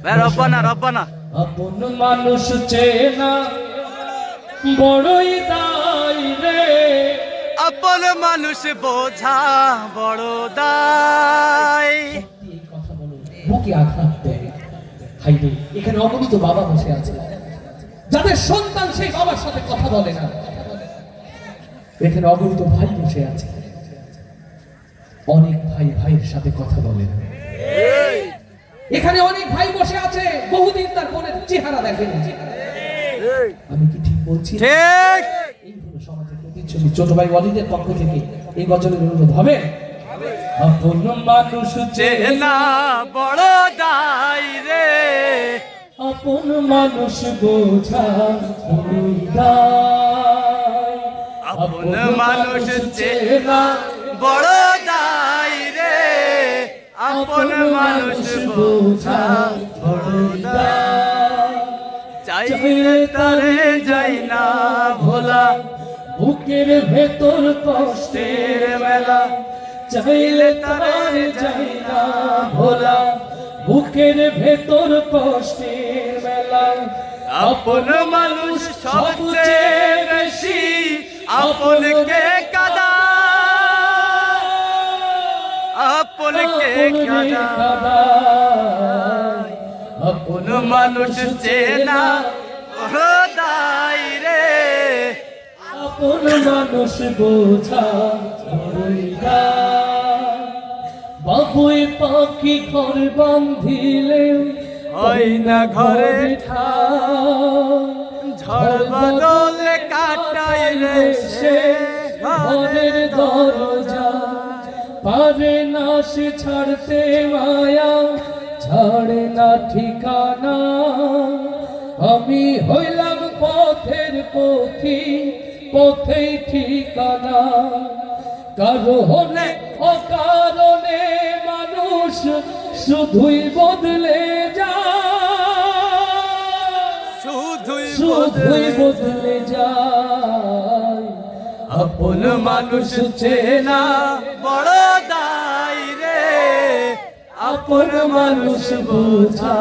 রব্বানা রব্বানা। আপন মানুষ চেনা বড়ই দায় রে, আপন মানুষ বোঝা বড় দায়। কথা বলো বুকে আঘাত দেয়। হাই রে, এখানে অগণিত বাবা বসে আছে যাদের সন্তান সেই বাবার সাথে কথা বলে না। এখানে অগণিত ভাই বসে আছে, অনেক ভাই ভাইয়ের সাথে কথা বলে না। এখানে অনেক ভাই বসে আছে, বহুদিন তার বোনের চেহারা দেখেনি। আমি কি ঠিক বলছি? ঠিক। এই হলো সমাজের প্রতিচ্ছবি। ছোট ভাই ওয়ালিদের পক্ষ থেকে এই গজলের অনুরোধ হবে। আপন মানুষ চেনা বড় দায় রে, আপন মানুষ বোঝা বড়ই দায়। আপন মানুষ চেনা বড় দায় রে, আপন মানুষ বোঝা বড় দায়। চাইলে তারে যাই না ভোলা, বুকের ভেতর কষ্টের মেলা। চাইলে তার যাই না ভোলা, বুকের ভেতর কষ্টের মেলা। আপন মানুষ সবচেয়ে বেশি আপনকে কাঁদায়, আপনকে কাঁদায়। আপন মানুষ চেনা বড় দায় রে, আপন মানুষ বোঝা বড়ই দায়। বাবুই পাখি ঘর বাঁধিলে হয় না ঘরে ঠাই। ঝড় বদলে কাটাই রে সে ঘরের দরজা, পারে না সে ছাড়তে মায়া, ছাড়ে না ঠিকানা। আমি হইলাম পথের পথি, পথেই ঠিকানা। কারণে অকারণে মানুষ শুধুই বদলে যায়, শুধুই বদলে যায়। আপন মানুষ চেনা বড় দায় রে, আপন মানুষ বোঝা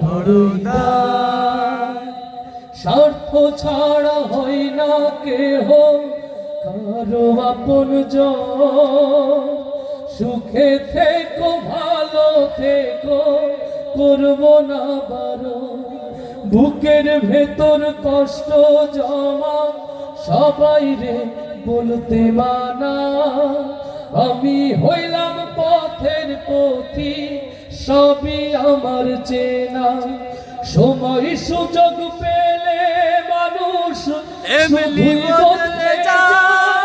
বড় দায়। স্বার্থ ছাড়া হয় না কেহ কারো আপনজন। সুখে থেকো ভালো থেকো, করবো না বারণ। বুকের ভেতর কষ্ট জমা, সবাই রে বলতে মানা। আমি হইলাম পথের পথি, সবই আমার চেনা। সময় সুযোগ পেলে মানুষ এমনি বদলে যায়,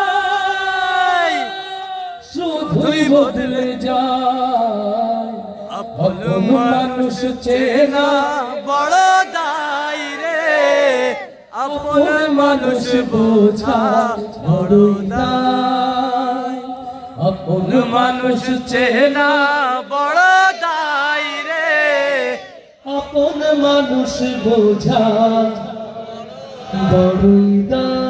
শুধুই বদলে যায়। আপন মানুষ চেনা বড় দায় রে, আপন মানুষ বোঝা বড় দায়। আপন মানুষ চেনা বড় দায় রে, আপন মানুষ বোঝা বড়ই দায়।